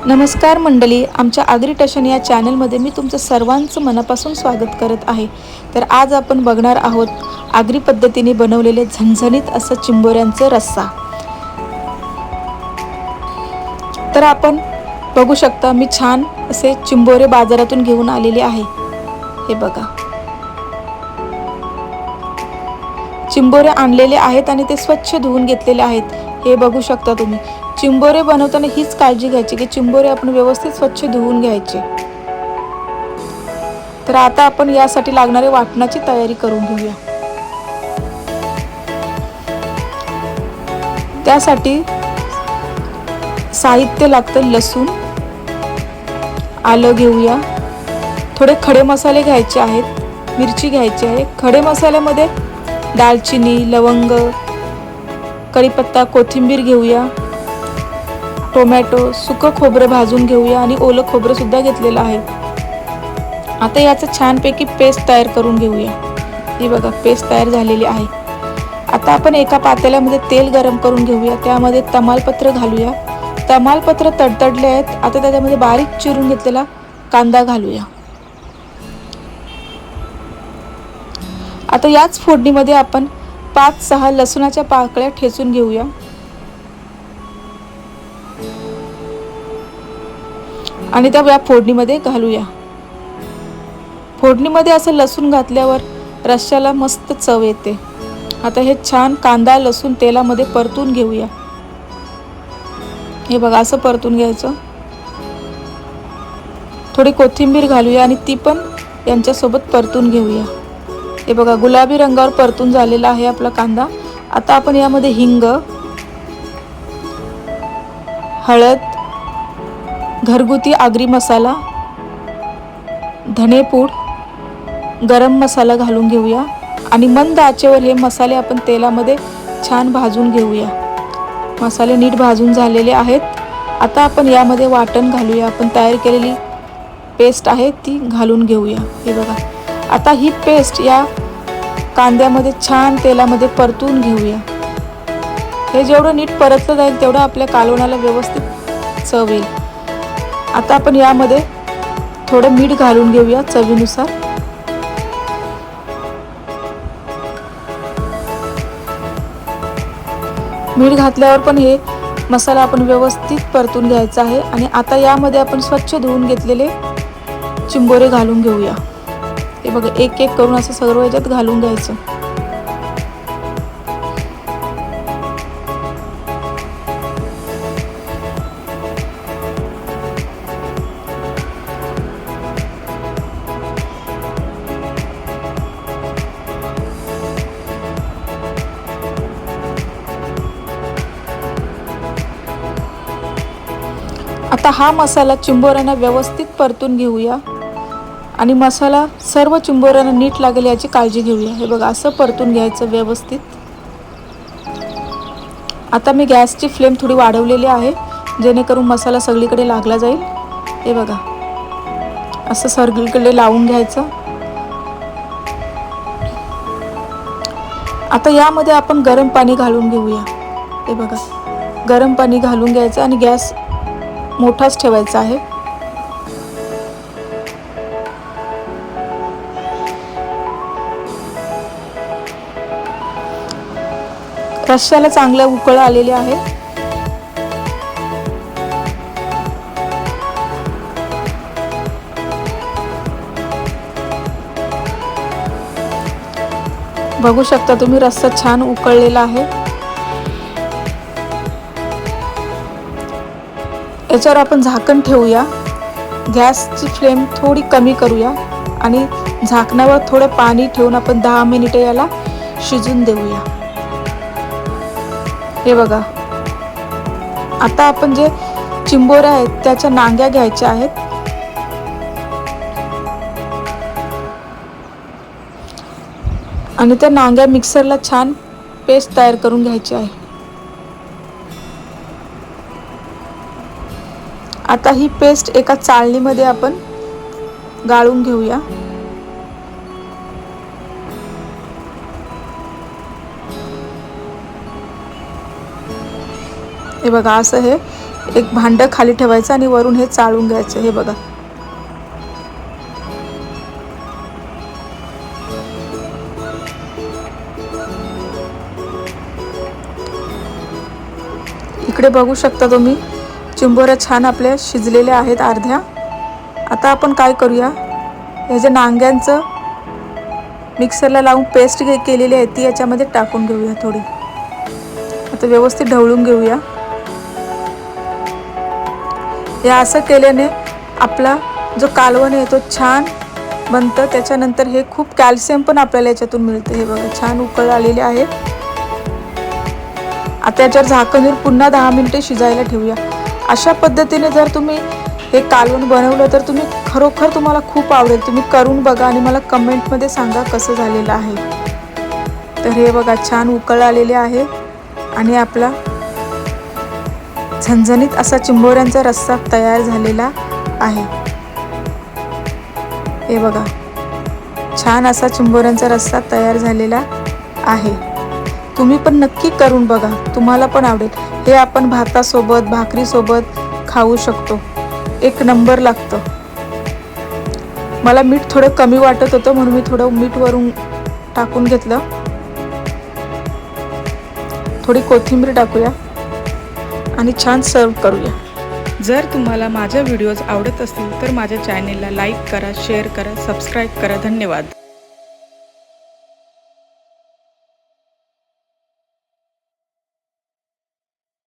नमस्कार मंडळी, आमच्या आगरी टशन या चॅनलमध्ये मी तुमचं सर्वांचं मनापासून स्वागत करत आहे। तर आज आपण बघणार आहोत आगरी पद्धतीने बनवलेले झणझणीत असं चिंबोऱ्यांचं रस्सा। तर आपण बघू शकता मी छान असे चिंबोरे बाजारातून घेऊन आलेले आहे। हे बघा, चिंबोरे आणलेले आहेत आणि ते स्वच्छ धुवून घेतलेले आहेत। हे बघू शकता तुम्ही। चिंबोरे बनवताना हीच काळजी घ्यायची की चिंबोरे आपण व्यवस्थित स्वच्छ धुवून घ्यायचे। तर आता आपण यासाठी लागणारे वाटणाची तयारी करून घेऊया। त्यासाठी साहित्य लागतं लसूण, आलं घेऊया, थोडे खडे मसाले घ्यायचे आहेत, मिरची घ्यायची आहे। खडे मसाल्यामध्ये दालचिनी, लवंग, कढीपत्ता, कोथिंबीर घेऊया, टोमॅटो, सुकं खोबरं भाजून घेऊया आणि ओलं खोबरं सुद्धा घेतलेलं आहे। आता याचं छानपैकी पेस्ट तयार करून घेऊया। ही बघा, पेस्ट तयार झालेली आहे। आता आपण एका पातेल्यामध्ये तेल गरम करून घेऊया, त्यामध्ये तमालपत्र घालूया। तमालपत्र तडतडले आहेत, आता त्याच्यामध्ये बारीक चिरून घेतलेला कांदा घालूया। आता याच फोडणीमध्ये आपण 5-6 लसूणाच्या पाकळ्या ठेचून घेऊया आणि त्या या फोडणीमध्ये घालूया। फोडणीमध्ये असं लसूण घातल्यावर रश्श्याला मस्त चव येते। आता हे छान कांदा लसूण तेलामध्ये परतून घेऊया। हे बघा, असं परतून घ्यायचं। थोडी कोथिंबीर घालूया आणि ती पण यांच्यासोबत परतून घेऊया। हे बघा, गुलाबी रंगावर परतून झालेला आहे आपला कांदा। आता आपण यामध्ये हिंग, हळद, घरगुती आगरी मसाला, धनेपूड, गरम मसाला घालून घेऊया आणि मंद आचेवर हे मसाले आपण तेलामध्ये छान भाजून घेऊया। मसाले नीट भाजून झालेले आहेत। आता आपण यामध्ये वाटण घालूया। आपण तयार केलेली पेस्ट आहे ती घालून घेऊया। हे बघा, आता ही पेस्ट या कांद्यामध्ये छान तेलामध्ये परतून घेऊया। हे जेवढं नीट परतलं जाईल तेवढं आपल्या कालवणाला व्यवस्थित चव येईल। आता आपण यामध्ये थोडं मीठ घालून घेऊया चवीनुसार। मीठ घातल्यावर पण हे मसाला आपण व्यवस्थित परतून घ्यायचा आहे आणि आता यामध्ये आपण स्वच्छ धुवून घेतलेले चिंबोरे घालून घेऊया। हे बघा, एक एक करून असं सर्व ह्याच्यात घालून घ्यायचं। आता हा मसाला चिंबोऱ्यांना व्यवस्थित परतून घेऊया आणि मसाला सर्व चिंबोऱ्यांना नीट लागेल याची काळजी घेऊया। हे बघा, असं परतून घ्यायचं व्यवस्थित। आता मी गॅसची फ्लेम थोडी वाढवलेली आहे जेणेकरून मसाला सगळीकडे लागला जाईल। हे बघा, असं सगळीकडे लावून घ्यायचं। आता यामध्ये आपण गरम पाणी घालून घेऊया। हे बघा, गरम पाणी घालून घ्यायचं आणि गॅस मोठाच ठेवायचा आहे। रश्श्याला चांगलं उकळ आलेले आहे। बघू शकता तुम्ही, रस्सा छान उकळलेला आहे। याच्यावर आपण झाकण ठेवूया। गॅसची फ्लेम थोडी कमी करूया आणि झाकणावर थोडं पाणी ठेवून आपण 10 मिनिटे याला शिजून देऊया। हे बघा, आता आपण जे चिंबोऱ्या आहेत त्याच्या नांग्या घ्यायच्या आहेत आणि त्या नांग्या मिक्सरला छान पेस्ट तयार करून घ्यायची आहे। आता ही पेस्ट एका चाळणीमध्ये आपण गाळून घेऊया। हे बघा, असं हे एक भांडं खाली ठेवायचं आणि वरून हे चाळून घ्यायचं. हे बघा, इकडे बघू शकता तुम्ही, चिंबोऱ्या छान आपल्या शिजलेल्या आहेत अर्ध्या. आता आपण काय करूया, ह्याच्या नांग्यांचं मिक्सरला लावून पेस्ट केलेली आहे ती याच्यामध्ये टाकून घेऊया थोडी. आता व्यवस्थित ढवळून घेऊया. हे असं केल्याने आपला जो कालवण आहे तो छान बनतं. त्याच्यानंतर हे खूप कॅल्शियम पण आपल्याला याच्यातून मिळतं. हे बघा, छान उकळ आलेले आहे. आता याच्यावर झाकण देऊन पुन्हा 10 मिनिटे शिजायला ठेवूया. अशा पद्धतीने जर तुम्ही हे कालवण बनवलं तर खरोखर तुम्हाला खूप आवडेल. तुम्ही करून बघा आणि मला कमेंटमध्ये सांगा कसं झालेलं आहे. तर हे बघा, छान उकळ आलेले आहे आणि आपला झणझणीत असा चिंबोऱ्यांचा रस्सा तयार झालेला आहे. हे बघा, छान असा चिंबोऱ्यांचा रस्सा तयार झालेला आहे. तुम्ही पण नक्की करून बघा, तुम्हाला पण आवडेल. हे आपण भातासोबत, भाकरीसोबत खाऊ शकतो. एक नंबर लागतं. मला मीठ थोडं कमी वाटत होतं म्हणून मी थोडं मीठ वरून टाकून घेतलं. थोडी कोथिंबीर टाकूया आणि छान सर्व करूया. जर तुम्हाला माझे व्हिडिओज आवडत असतील तर माझ्या चॅनेलला लाईक करा, शेअर करा, सबस्क्राईब करा. धन्यवाद.